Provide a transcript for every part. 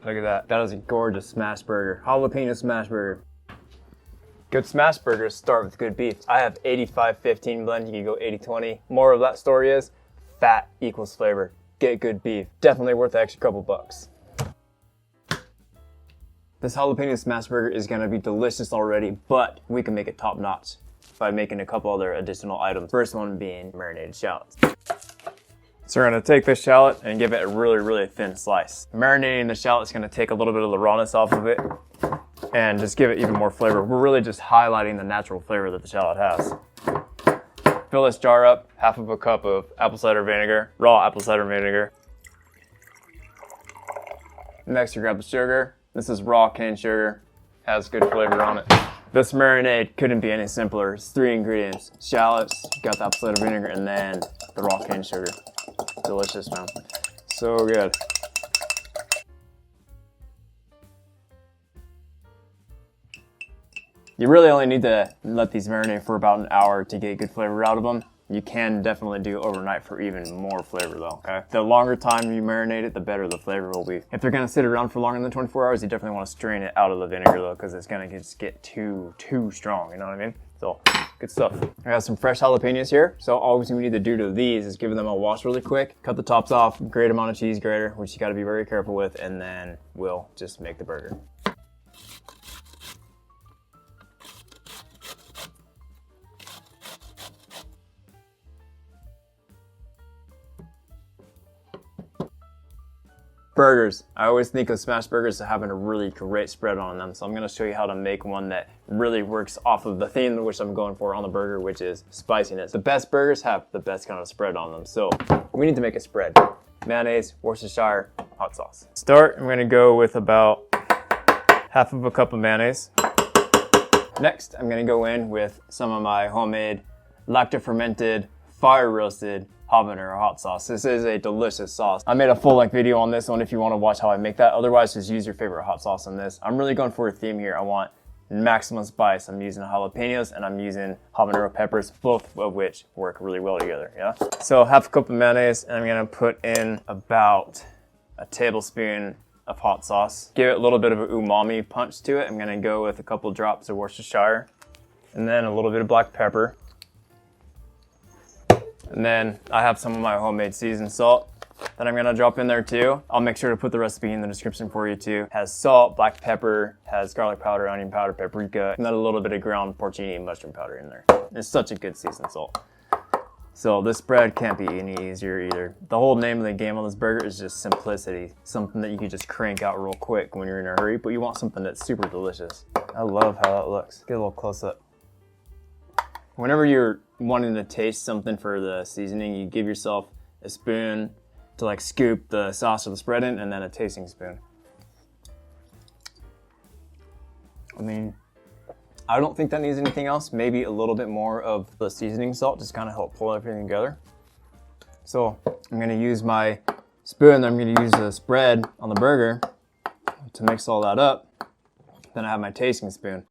Look at that. That is a gorgeous smash burger. Jalapeno smash burger. Good smash burgers start with good beef. I have 85-15 blend. You can go 80-20. More of that story is fat equals flavor. Get good beef. Definitely worth the extra couple bucks. This jalapeno smash burger is gonna be delicious already, but we can make it top notch by making a couple other additional items. First one being marinated shallots. So we're gonna take this shallot and give it a really thin slice. Marinating the shallot is gonna take a little bit of the rawness off of it and just give it even more flavor. We're really just highlighting the natural flavor that the shallot has. Fill this jar up, half of a cup of apple cider vinegar, raw apple cider vinegar. Next, you grab the sugar. This is raw cane sugar, has good flavor on it. This marinade couldn't be any simpler. It's 3 ingredients: shallots, got the apple cider vinegar, and then the raw cane sugar. Delicious, man. So good. You really only need to let these marinate for about an hour to get good flavor out of them. You can definitely do overnight for even more flavor though, okay? The longer time you marinate it, the better the flavor will be. If they're gonna sit around for longer than 24 hours, you definitely wanna strain it out of the vinegar though, because it's gonna just get too strong, you know what I mean? So, good stuff. I got some fresh jalapenos here. So all we need to do to these is give them a wash really quick, cut the tops off, great amount of cheese grater, which you gotta be very careful with, and then we'll just make the burger. Burgers. I always think of smash burgers as having a really great spread on them. So I'm gonna show you how to make one that really works off of the theme which I'm going for on the burger, which is spiciness. The best burgers have the best kind of spread on them. So we need to make a spread. Mayonnaise, Worcestershire, hot sauce. Start, I'm gonna go with about half of a cup of mayonnaise. Next, I'm gonna go in with some of my homemade lacto-fermented, fire roasted habanero hot sauce. This is a delicious sauce. I made a full-length video on this one if you want to watch how I make that. Otherwise, just use your favorite hot sauce on this. I'm really going for a theme here. I want maximum spice. I'm using jalapenos and I'm using habanero peppers, both of which work really well together, yeah? So half a cup of mayonnaise, and I'm gonna put in about a tablespoon of hot sauce. Give it a little bit of an umami punch to it. I'm gonna go with a couple drops of Worcestershire, and then a little bit of black pepper. And then I have some of my homemade seasoned salt that I'm gonna drop in there too. I'll make sure to put the recipe in the description for you too. Has salt, black pepper, has garlic powder, onion powder, paprika, and then a little bit of ground porcini and mushroom powder in there. It's such a good seasoned salt. So this bread can't be any easier either. The whole name of the game on this burger is just simplicity. Something that you can just crank out real quick when you're in a hurry, but you want something that's super delicious. I love how that looks. Get a little close up. Whenever you're wanting to taste something for the seasoning, you give yourself a spoon to like scoop the sauce or the spread in, and then a tasting spoon. I mean, I don't think that needs anything else. Maybe a little bit more of the seasoning salt, just kind of help pull everything together. So I'm gonna use my spoon, I'm gonna use the spread on the burger to mix all that up. Then I have my tasting spoon.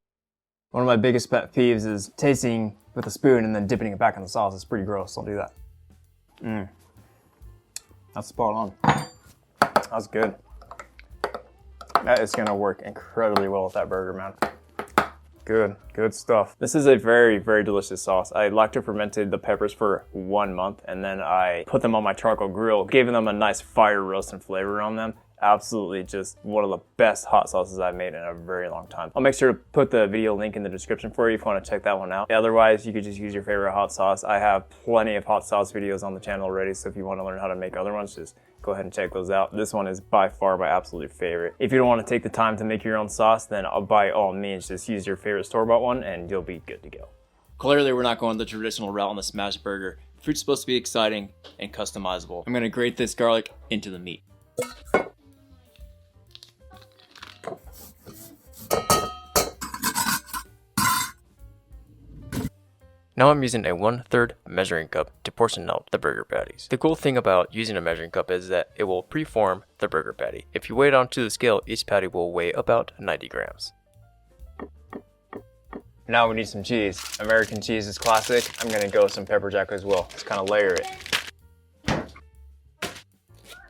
One of my biggest pet peeves is tasting with a spoon and then dipping it back in the sauce. It's pretty gross. Don't do that. That's spot on. That's good. That is gonna work incredibly well with that burger, man. Good stuff. This is a very delicious sauce. I lacto-fermented the peppers for 1 month, and then I put them on my charcoal grill, giving them a nice fire roast and flavor on them. Absolutely just one of the best hot sauces I've made in a very long time. I'll make sure to put the video link in the description for you if you want to check that one out. Otherwise, you could just use your favorite hot sauce. I have plenty of hot sauce videos on the channel already, so if you want to learn how to make other ones, just go ahead and check those out. This one is by far my absolute favorite. If you don't want to take the time to make your own sauce, then by all means, just use your favorite store-bought one and you'll be good to go. Clearly, we're not going the traditional route on the smash burger. Food's supposed to be exciting and customizable. I'm gonna grate this garlic into the meat. Now I'm using a 1/3 measuring cup to portion out the burger patties. The cool thing about using a measuring cup is that it will preform the burger patty. If you weigh it onto the scale, each patty will weigh about 90 grams. Now we need some cheese. American cheese is classic. I'm gonna go with some pepper jack as well. Just kind of layer it.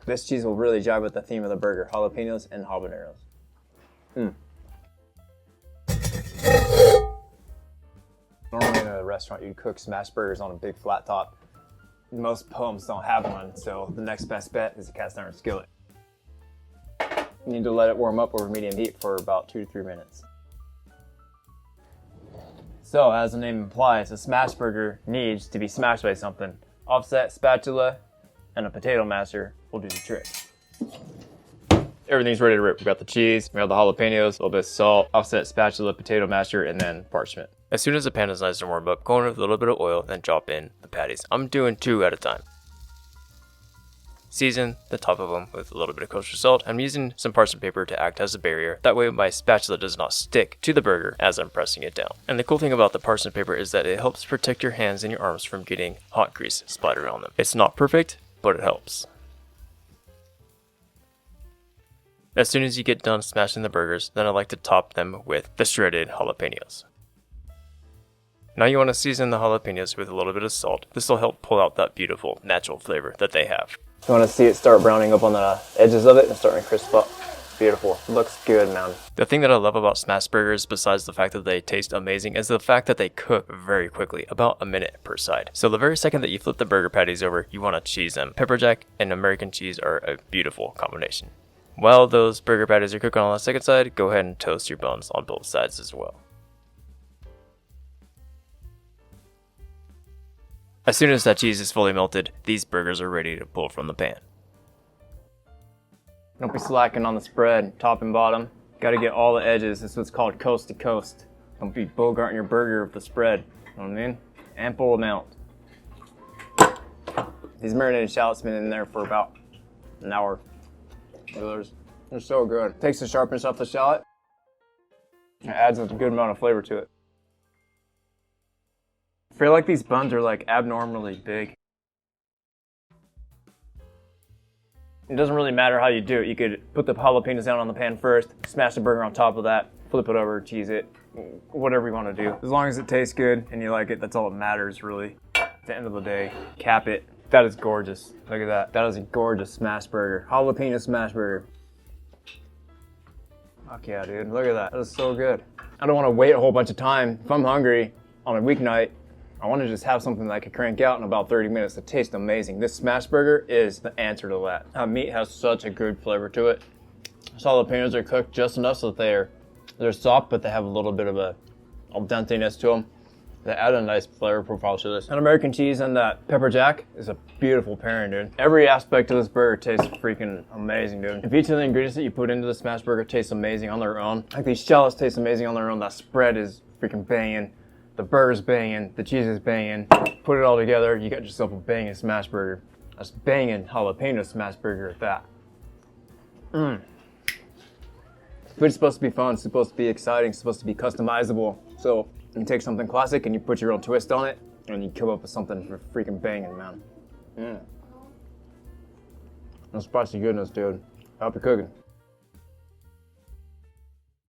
This cheese will really jive with the theme of the burger, jalapeños and habaneros. Normally in a restaurant you'd cook smash burgers on a big flat top. Most homes don't have one, so the next best bet is a cast iron skillet. You need to let it warm up over medium heat for about 2 to 3 minutes. So, as the name implies, a smash burger needs to be smashed by something. Offset spatula and a potato masher will do the trick. Everything's ready to rip. We've got the cheese, we have the jalapeños, a little bit of salt, offset spatula, potato masher, and then parchment. As soon as the pan is nice and warmed up, go in with a little bit of oil, then drop in the patties. I'm doing 2 at a time. Season the top of them with a little bit of kosher salt. I'm using some parchment paper to act as a barrier. That way my spatula does not stick to the burger as I'm pressing it down. And the cool thing about the parchment paper is that it helps protect your hands and your arms from getting hot grease splattered on them. It's not perfect, but it helps. As soon as you get done smashing the burgers, then I like to top them with the shredded jalapeños. Now you want to season the jalapeños with a little bit of salt. This will help pull out that beautiful natural flavor that they have. You want to see it start browning up on the edges of it and starting to crisp up. Beautiful. It looks good, man. The thing that I love about smash burgers, besides the fact that they taste amazing, is the fact that they cook very quickly, about a minute per side. So the very second that you flip the burger patties over, you want to cheese them. Pepper jack and American cheese are a beautiful combination. While those burger patties are cooking on the second side, go ahead and toast your buns on both sides as well. As soon as that cheese is fully melted, these burgers are ready to pull from the pan. Don't be slacking on the spread, top and bottom. Got to get all the edges. This is what's called coast to coast. Don't be bogarting your burger with the spread. You know what I mean? Ample amount. These marinated shallots been in there for about an hour. They're so good. Takes the sharpness off the shallot. It adds a good amount of flavor to it. I feel like these buns are like abnormally big. It doesn't really matter how you do it. You could put the jalapenos down on the pan first, smash the burger on top of that, flip it over, cheese it, whatever you want to do. As long as it tastes good and you like it, that's all that matters really. At the end of the day, cap it. That is gorgeous. Look at that. That is a gorgeous smash burger. Jalapeno smash burger. Fuck yeah, dude. Look at that. That is so good. I don't want to wait a whole bunch of time. If I'm hungry on a weeknight, I want to just have something that I could crank out in about 30 minutes that tastes amazing. This smash burger is the answer to that. Meat has such a good flavor to it. Jalapenos are cooked just enough so that they're soft, but they have a little bit of a al denteness to them. They add a nice flavor profile to this. And American cheese and that pepper jack is a beautiful pairing, dude. Every aspect of this burger tastes freaking amazing, dude. If each of the ingredients that you put into the smash burger tastes amazing on their own, like these shallots taste amazing on their own, that spread is freaking banging. The burger's banging, the cheese is banging. Put it all together, you got yourself a banging smash burger. That's banging jalapeno smash burger at that. Food's supposed to be fun, it's supposed to be exciting, it's supposed to be customizable. So you take something classic and you put your own twist on it, and you come up with something for freaking banging, man. No spicy goodness, dude. Happy cooking.